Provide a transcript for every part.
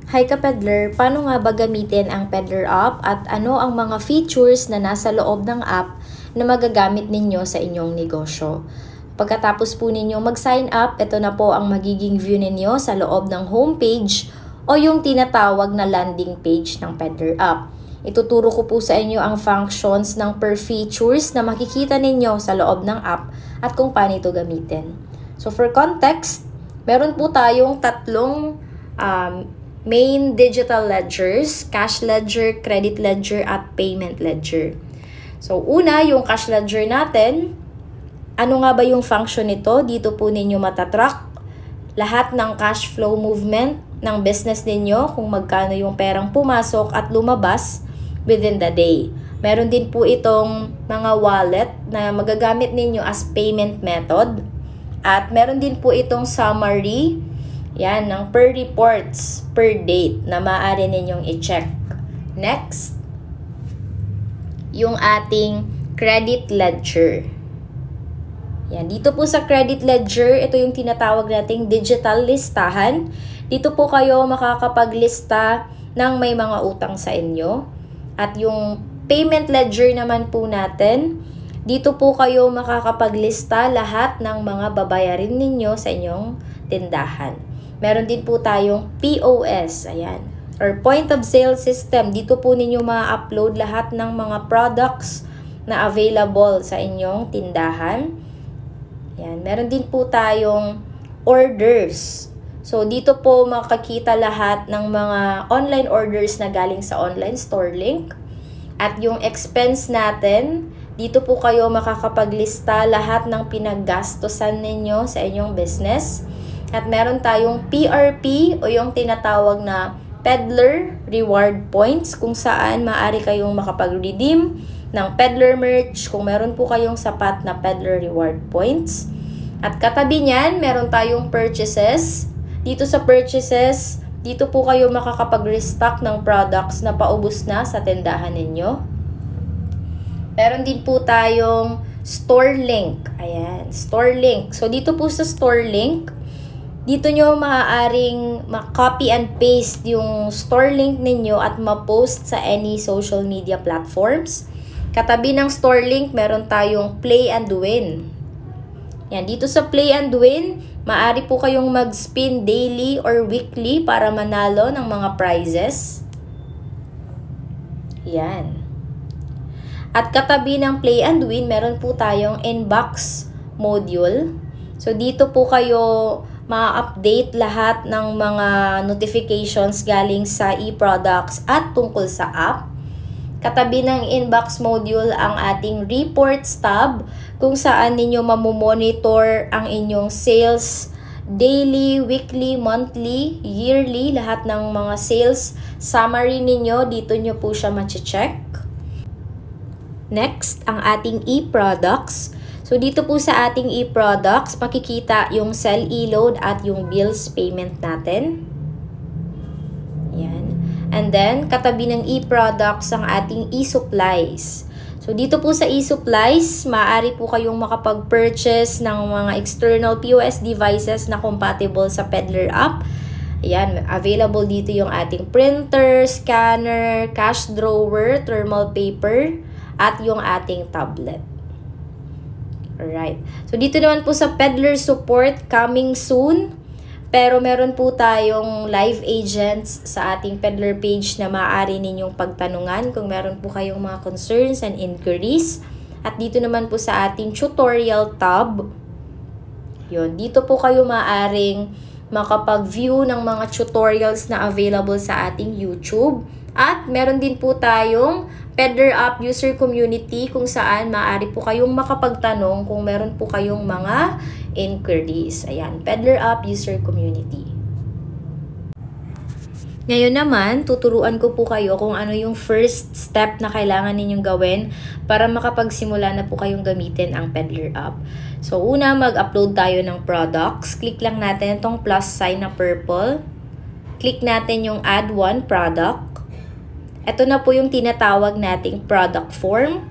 Hi ka-peddler, paano nga ba gamitin ang Peddler app at ano ang mga features na nasa loob ng app na magagamit ninyo sa inyong negosyo? Pagkatapos po ninyo mag-sign up, ito na po ang magiging view ninyo sa loob ng homepage o yung tinatawag na landing page ng Peddler app. Ituturo ko po sa inyo ang functions ng per features na makikita ninyo sa loob ng app at kung paano ito gamitin. So for context, meron po tayong tatlong main digital ledgers, cash ledger, credit ledger, at payment ledger. So, una, yung cash ledger natin. Ano nga ba yung function nito? Dito po ninyo matatrack lahat ng cash flow movement ng business ninyo, kung magkano yung perang pumasok at lumabas within the day. Meron din po itong mga wallet na magagamit ninyo as payment method. At meron din po itong summary, yan, ng per reports, per date na maaari ninyong i-check. Next, yung ating credit ledger. Yan, dito po sa credit ledger, ito yung tinatawag nating digital listahan. Dito po kayo makakapaglista ng may mga utang sa inyo. At yung payment ledger naman po natin, dito po kayo makakapaglista lahat ng mga babayarin ninyo sa inyong tindahan. Meron din po tayong POS, ayan, or Point of Sale System. Dito po ninyo ma-upload lahat ng mga products na available sa inyong tindahan. Ayan, meron din po tayong orders. So, dito po makakita lahat ng mga online orders na galing sa online store link. At yung expense natin, dito po kayo makakapaglista lahat ng pinaggastosan ninyo sa inyong business. At meron tayong PRP o yung tinatawag na Peddler Reward Points, kung saan maaari kayong makapag-redeem ng Peddler merch kung meron po kayong sapat na Peddler Reward Points. At katabi niyan, meron tayong purchases. Dito sa purchases, dito po kayo makakapag-restock ng products na paubos na sa tindahan ninyo. Meron din po tayong store link. Ayan, store link. So dito po sa store link, dito nyo maaaring ma-copy and paste yung store link ninyo at ma-post sa any social media platforms. Katabi ng store link, meron tayong play and win. Yan, dito sa play and win, maaari po kayong mag-spin daily or weekly para manalo ng mga prizes. Yan. At katabi ng play and win, meron po tayong inbox module. So dito po kayo ma-update lahat ng mga notifications galing sa e-products at tungkol sa app. Katabi ng inbox module ang ating reports tab, kung saan ninyo mamomonitor ang inyong sales daily, weekly, monthly, yearly, lahat ng mga sales summary ninyo, dito nyo po siya ma-check. Next, ang ating e-products. So, dito po sa ating e-products, makikita yung sell e-load at yung bills payment natin. Yan. And then, katabi ng e-products ang ating e-supplies. So, dito po sa e-supplies, maaari po kayong makapag-purchase ng mga external POS devices na compatible sa Peddler app. Ayan, available dito yung ating printer, scanner, cash drawer, thermal paper, at yung ating tablet. Alright. So, dito naman po sa Peddler support, coming soon. Pero meron po tayong live agents sa ating Peddler page na maaari ninyong pagtanungan kung meron po kayong mga concerns and inquiries. At dito naman po sa ating tutorial tab, yun, dito po kayo maaaring makapag-view ng mga tutorials na available sa ating YouTube. At meron din po tayong Peddler app user community kung saan maaari po kayong makapagtanong kung meron po kayong mga inquiries. Ayan, Peddler app user community. Ngayon naman, tuturuan ko po kayo kung ano yung first step na kailangan ninyong gawin para makapagsimula na po kayong gamitin ang Peddler app. So, una, mag-upload tayo ng products. Click lang natin itong plus sign na purple. Click natin yung add one product. Ito na po yung tinatawag nating product form.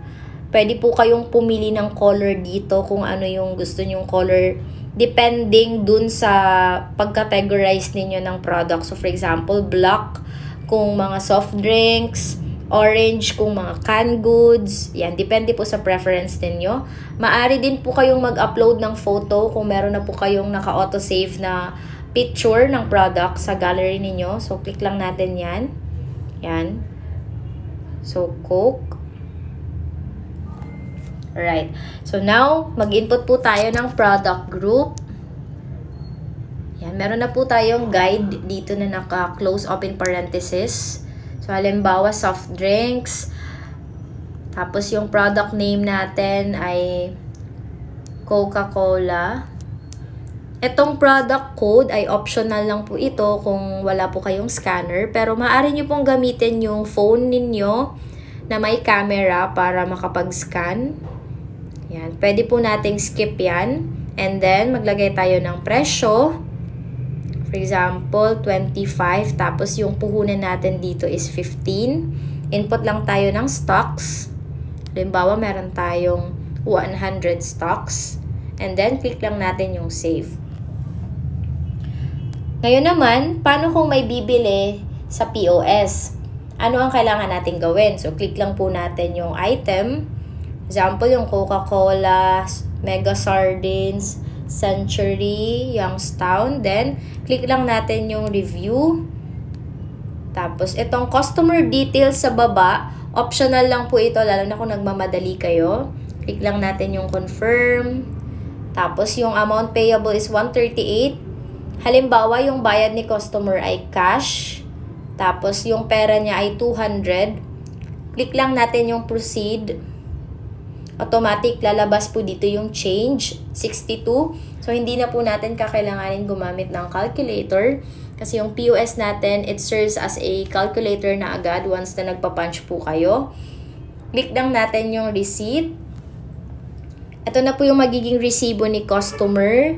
Pwede po kayong pumili ng color dito kung ano yung gusto nyong color depending dun sa pag-categorize ninyo ng product. So, for example, black kung mga soft drinks, orange kung mga canned goods. Yan, depende po sa preference ninyo. Maari din po kayong mag-upload ng photo kung meron na po kayong naka-autosave na picture ng product sa gallery ninyo. So, click lang natin yan. Yan. So, Coke. Alright. So, now, mag-input po tayo ng product group. Yan. Meron na po tayong guide dito na naka-close open parenthesis. So, halimbawa, soft drinks. Tapos, yung product name natin ay Coca-Cola. Itong product code ay optional lang po ito kung wala po kayong scanner. Pero, maaari nyo pong gamitin yung phone ninyo na may camera para makapag-scan. Yan. Pwede po nating skip yan. And then, maglagay tayo ng presyo. For example, 25. Tapos, yung puhunan natin dito is 15. Input lang tayo ng stocks. Halimbawa, meron tayong 100 stocks. And then, click lang natin yung save. Ngayon naman, paano kung may bibili sa POS? Ano ang kailangan natin gawin? So, click lang po natin yung item. Example, yung Coca-Cola, Mega Sardines, Century, Youngstown. Then, click lang natin yung review. Tapos, itong customer details sa baba, optional lang po ito, lalo na kung nagmamadali kayo. Click lang natin yung confirm. Tapos, yung amount payable is 138. Halimbawa, yung bayad ni customer ay cash. Tapos, yung pera niya ay 200. Click lang natin yung proceed. Automatic, lalabas po dito yung change, 62. So, hindi na po natin kakailanganin gumamit ng calculator. Kasi yung POS natin, it serves as a calculator na agad once na nagpa-punch po kayo. Click lang natin yung receipt. Ito na po yung magiging resibo ni customer.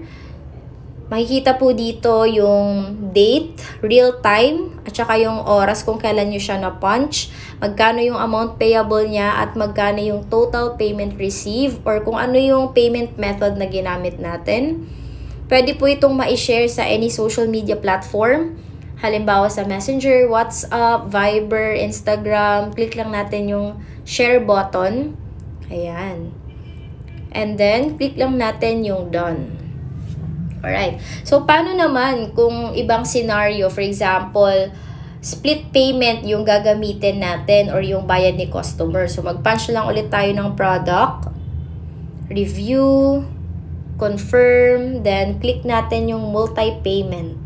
Makikita po dito yung date, real time, at saka yung oras kung kailan nyo siya na-punch, magkano yung amount payable niya, at magkano yung total payment received, or kung ano yung payment method na ginamit natin. Pwede po itong ma-share sa any social media platform. Halimbawa sa Messenger, WhatsApp, Viber, Instagram. Click lang natin yung share button. Ayan. And then, click lang natin yung done. Alright. So, paano naman kung ibang scenario, for example, split payment yung gagamitin natin or yung bayad ni customer. So, mag-punch lang ulit tayo ng product, review, confirm, then click natin yung multi-payment.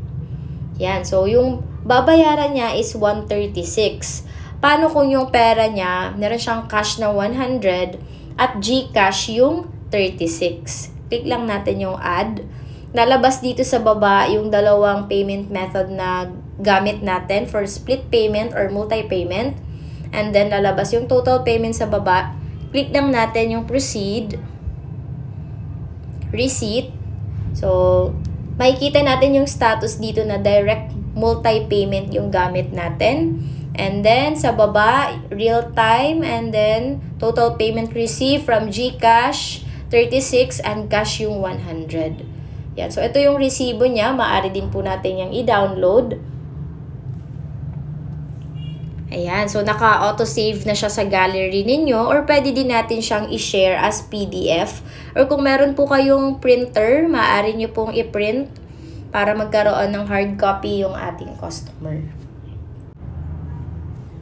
Yan. So, yung babayaran niya is 136. Paano kung yung pera niya, meron siyang cash na 100 at GCash yung 36. Click lang natin yung add. Lalabas dito sa baba yung dalawang payment method na gamit natin for split payment or multi-payment. And then, lalabas yung total payment sa baba. Click lang natin yung proceed. Receipt. So, makikita natin yung status dito na direct multi-payment yung gamit natin. And then, sa baba, real time. And then, total payment received from GCash, 36, and cash yung 100. Yan. So, ito yung resibo niya. Maaari din po natin yung i-download. Ayan. So, naka-auto-save na siya sa gallery ninyo. Or pwede din natin siyang i-share as PDF. Or kung meron po kayong printer, maaari nyo pong i-print para magkaroon ng hard copy yung ating customer.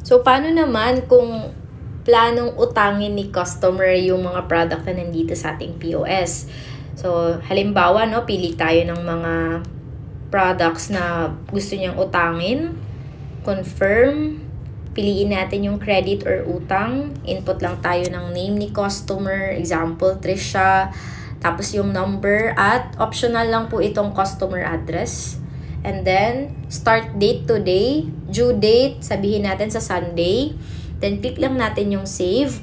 So, paano naman kung planong utangin ni customer yung mga product na nandito sa ating POS? So, halimbawa, no, pili tayo ng mga products na gusto niyang utangin. Confirm. Piliin natin yung credit or utang. Input lang tayo ng name ni customer. Example, Trisha. Tapos yung number at optional lang po itong customer address. And then, start date today. Due date, sabihin natin sa Sunday. Then, click lang natin yung save.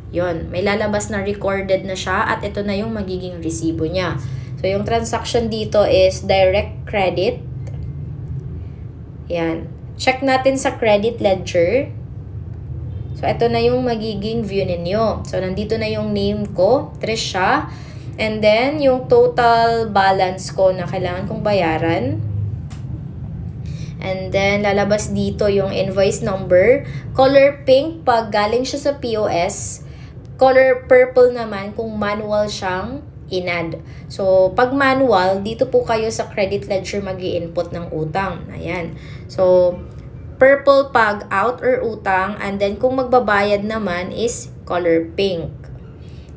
Yon, may lalabas na recorded na siya at ito na yung magiging resibo niya. So, yung transaction dito is direct credit. Yan. Check natin sa credit ledger. So, ito na yung magiging view ninyo. So, nandito na yung name ko, Trisha. And then, yung total balance ko na kailangan kong bayaran. And then, lalabas dito yung invoice number. Color pink pag galing siya sa POS. Color purple naman kung manual siyang in-add. So, pag manual, dito po kayo sa credit ledger mag-i-input ng utang. Ayan. So, purple pag out or utang. And then, kung magbabayad naman is color pink.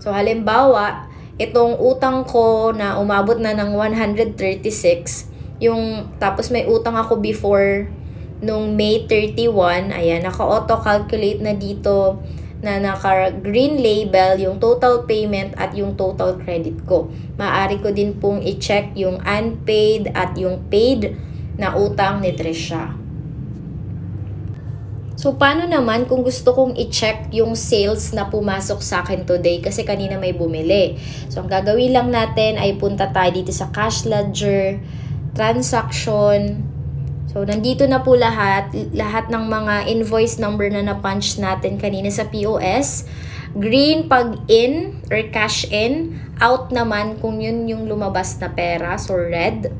So, halimbawa, itong utang ko na umabot na ng 136, tapos may utang ako before nung May 31, ayan, naka-auto-calculate na dito na naka-green label yung total payment at yung total credit ko. Maaari ko din pong i-check yung unpaid at yung paid na utang ni Trisha. So, paano naman kung gusto kong i-check yung sales na pumasok sa akin today kasi kanina may bumili? So, ang gagawin lang natin ay punta tayo dito sa cash ledger, transaction. So, nandito na po lahat ng mga invoice number na na-punch natin kanina sa POS. Green pag in or cash in, out naman kung yun yung lumabas na pera, so red.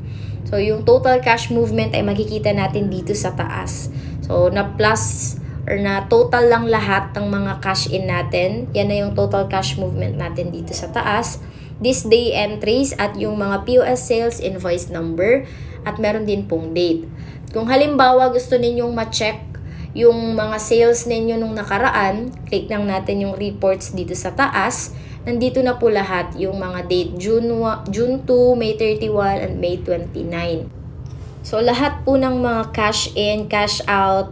So, yung total cash movement ay makikita natin dito sa taas. So, na plus or na total lang lahat ng mga cash in natin. Yan na yung total cash movement natin dito sa taas. This day entries at yung mga POS sales invoice number at meron din pong date. Kung halimbawa gusto ninyong ma-check yung mga sales ninyo nung nakaraan, click lang natin yung reports dito sa taas. Nandito na po lahat yung mga date June 2, May 31, and May 29. So, lahat po ng mga cash in, cash out,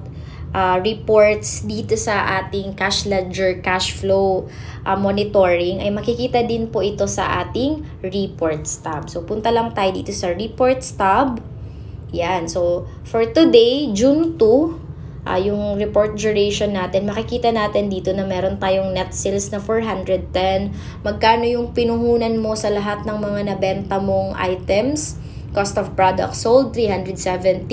reports dito sa ating cash ledger, cash flow monitoring ay makikita din po ito sa ating reports tab. So, punta lang tayo dito sa reports tab. Yan. So, for today, June 2, yung report duration natin, makikita natin dito na meron tayong net sales na 410. Magkano yung pinuhunan mo sa lahat ng mga nabenta mong items? Cost of product sold, 317.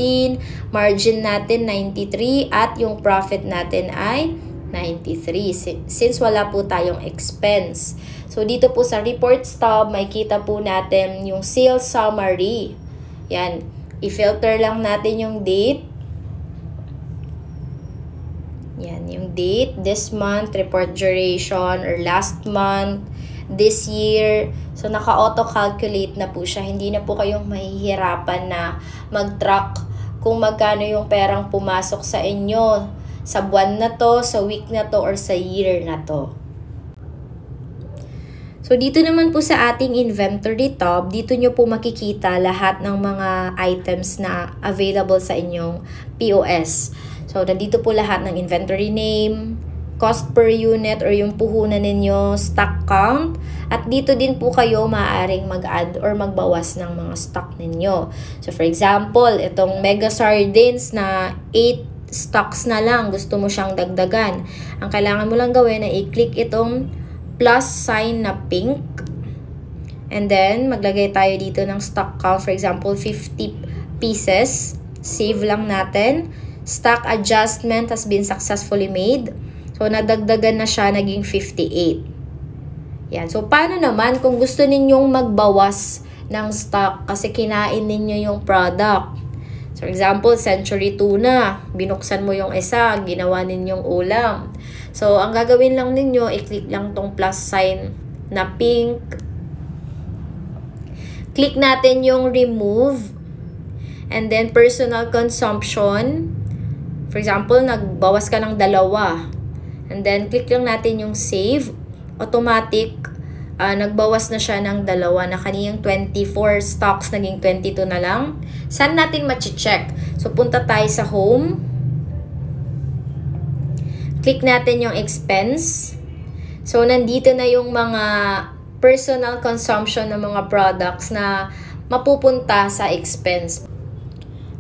Margin natin, 93. At yung profit natin ay 93. Since wala po tayong expense. So, dito po sa reports tab, makikita po natin yung sales summary. Yan. I-filter lang natin yung date. Yan. Yung date, this month, report duration, or last month, this year. So, naka-auto-calculate na po siya. Hindi na po kayong mahihirapan na mag-track kung magkano yung perang pumasok sa inyo sa buwan na to, sa week na to, or sa year na to. So, dito naman po sa ating inventory tab, dito nyo po makikita lahat ng mga items na available sa inyong POS. So, nandito po lahat ng inventory name, cost per unit or yung puhunan ninyo, stock count, at dito din po kayo maaaring mag-add or magbawas ng mga stock ninyo. So, for example, itong mega sardines na 8 stocks na lang, gusto mo siyang dagdagan. Ang kailangan mo lang gawin ay i-click itong plus sign na pink. And then, maglagay tayo dito ng stock count. For example, 50 pieces. Save lang natin. Stock adjustment has been successfully made. So, nadagdagan na siya, naging 58. Yan. So, paano naman kung gusto ninyong magbawas ng stock kasi kinain ninyo yung product? So, for example, Century Tuna. Binuksan mo yung isa, ginawa ninyong ulam. So, ang gagawin lang ninyo, i-click lang tong plus sign na pink. Click natin yung remove. And then, personal consumption. For example, nagbawas ka ng 2. And then, click lang natin yung save. Automatic, nagbawas na siya ng 2. Na kaniyang 24 stocks, naging 22 na lang. Saan natin ma-check? So, punta tayo sa home. Click natin yung expense. So, nandito na yung mga personal consumption ng mga products na mapupunta sa expense.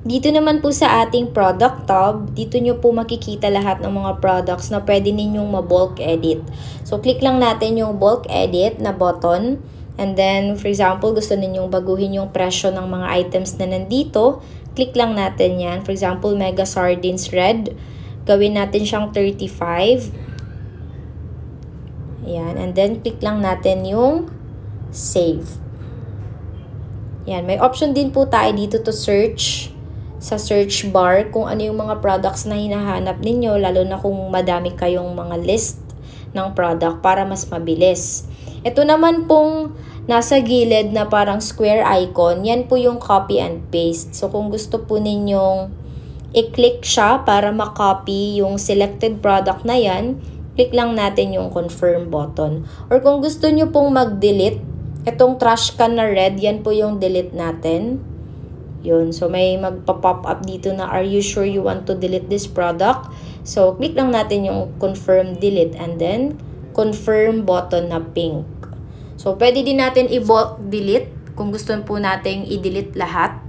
Dito naman po sa ating product tab, dito nyo po makikita lahat ng mga products na pwede ninyong ma-bulk edit. So, click lang natin yung bulk edit na button. And then, for example, gusto ninyong baguhin yung presyo ng mga items na nandito. Click lang natin yan. For example, Mega Sardines Red. Gawin natin siyang 35. Ayan. And then, click lang natin yung save. Yan, may option din po tayo dito to search sa search bar kung ano yung mga products na hinahanap ninyo, lalo na kung madami kayong mga list ng product para mas mabilis. Ito naman pong nasa gilid na parang square icon, yan po yung copy and paste. So kung gusto po ninyong i-click siya para makopy yung selected product na yan, click lang natin yung confirm button. Or kung gusto nyo pong mag-delete, itong trash can na red, yan po yung delete natin. Yun. So, may magpa-pop up dito na, are you sure you want to delete this product? So, click lang natin yung confirm delete and then confirm button na pink. So, pwede din natin i-delete kung gusto po natin i-delete lahat.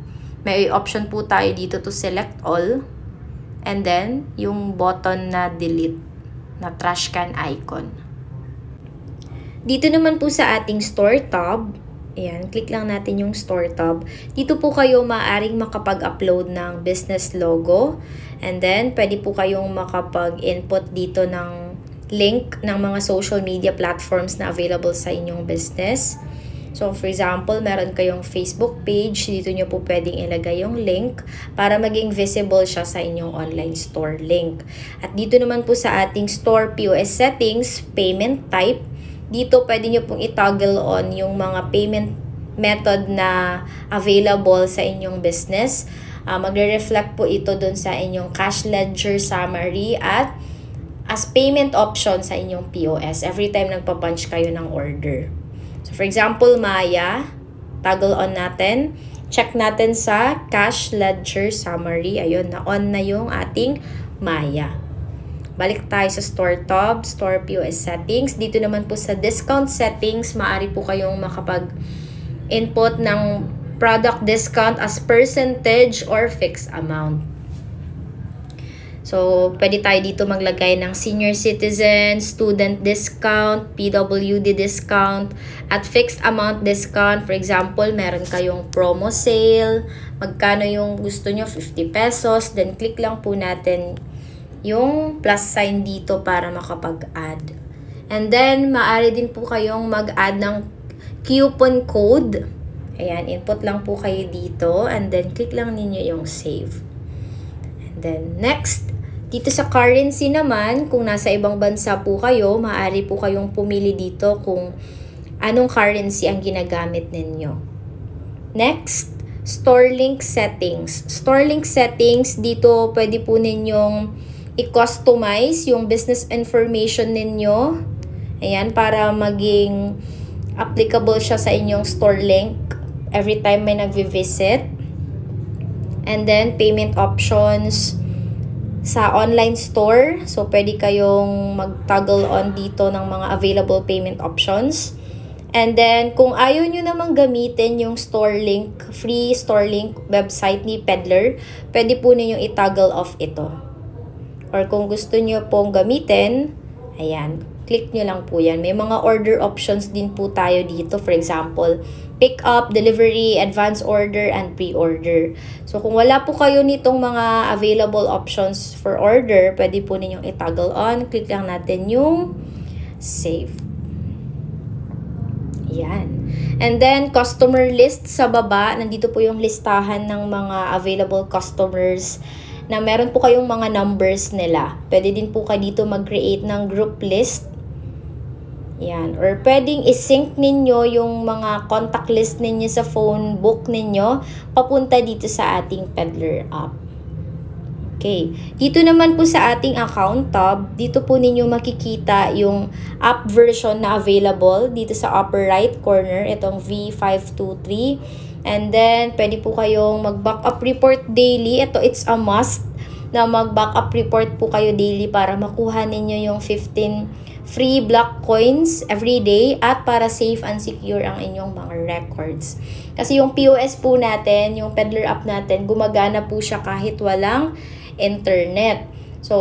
May option po tayo dito to select all. And then, yung button na delete na trash can icon. Dito naman po sa ating store tab, ayan, click lang natin yung store tab. Dito po kayo maaaring makapag-upload ng business logo. And then, pwede po kayong makapag-input dito ng link ng mga social media platforms na available sa inyong business. So, for example, meron kayong Facebook page. Dito nyo po pwedeng ilagay yung link para maging visible siya sa inyong online store link. At dito naman po sa ating store POS settings, payment type, dito pwede nyo pong i-toggle on yung mga payment method na available sa inyong business. Magre-reflect po ito dun sa inyong cash ledger summary at as payment option sa inyong POS every time nagpa-punch kayo ng order. So for example, Maya, toggle on natin. Check natin sa cash ledger summary. Ayun, na-on na yung ating Maya. Balik tayo sa store tab, store POS settings. Dito naman po sa discount settings, maaari po kayong makapag-input ng product discount as percentage or fixed amount. So, pwede tayo dito maglagay ng senior citizen, student discount, PWD discount, at fixed amount discount. For example, meron kayong promo sale, magkano yung gusto nyo, 50 pesos. Then, click lang po natin yung plus sign dito para makapag-add. And then, maaari din po kayong mag-add ng coupon code. Ayan, input lang po kayo dito. And then, click lang ninyo yung save. And then, next, dito sa currency naman, kung nasa ibang bansa po kayo, maaari po kayong pumili dito kung anong currency ang ginagamit ninyo. Next, store link settings. Store link settings, dito pwede po ninyong i-customize yung business information ninyo. Ayan, para maging applicable siya sa inyong store link every time may nagvi-visit. And then, payment options sa online store. So, pwede kayong mag-toggle on dito ng mga available payment options. And then, kung ayaw nyo namang gamitin yung store link, free store link website ni Peddler, pwede po ninyong i-toggle off ito. Or kung gusto nyo pong gamitin, ayan, click nyo lang po yan. May mga order options din po tayo dito. For example, pick up, delivery, advance order, and pre-order. So, kung wala po kayo nitong mga available options for order, pwede po ninyong i-toggle on. Click lang natin yung save. Yan. And then, customer list sa baba. Nandito po yung listahan ng mga available customers na meron po kayong mga numbers nila. Pwede din po kayo dito mag-create ng group list. Yan. Or pwedeng isync ninyo yung mga contact list ninyo sa phone book ninyo papunta dito sa ating Peddler app. Okay. Dito naman po sa ating account tab, dito po ninyo makikita yung app version na available dito sa upper right corner, itong V523. And then, pwede po kayong mag-backup report daily. Ito, it's a must na mag-backup report po kayo daily para makuha ninyo yung 15 free block coins every day at para safe and secure ang inyong mga records. Kasi yung POS po natin, yung Peddler app natin, gumagana po siya kahit walang internet. So,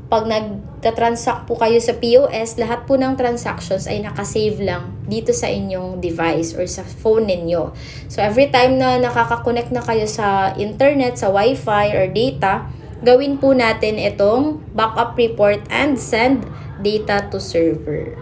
pag nagta-transact po kayo sa POS, lahat po ng transactions ay nakasave lang dito sa inyong device or sa phone ninyo. So, every time na nakaka-connect na kayo sa internet, sa Wi-Fi or data, gawin po natin itong backup report and send data to server.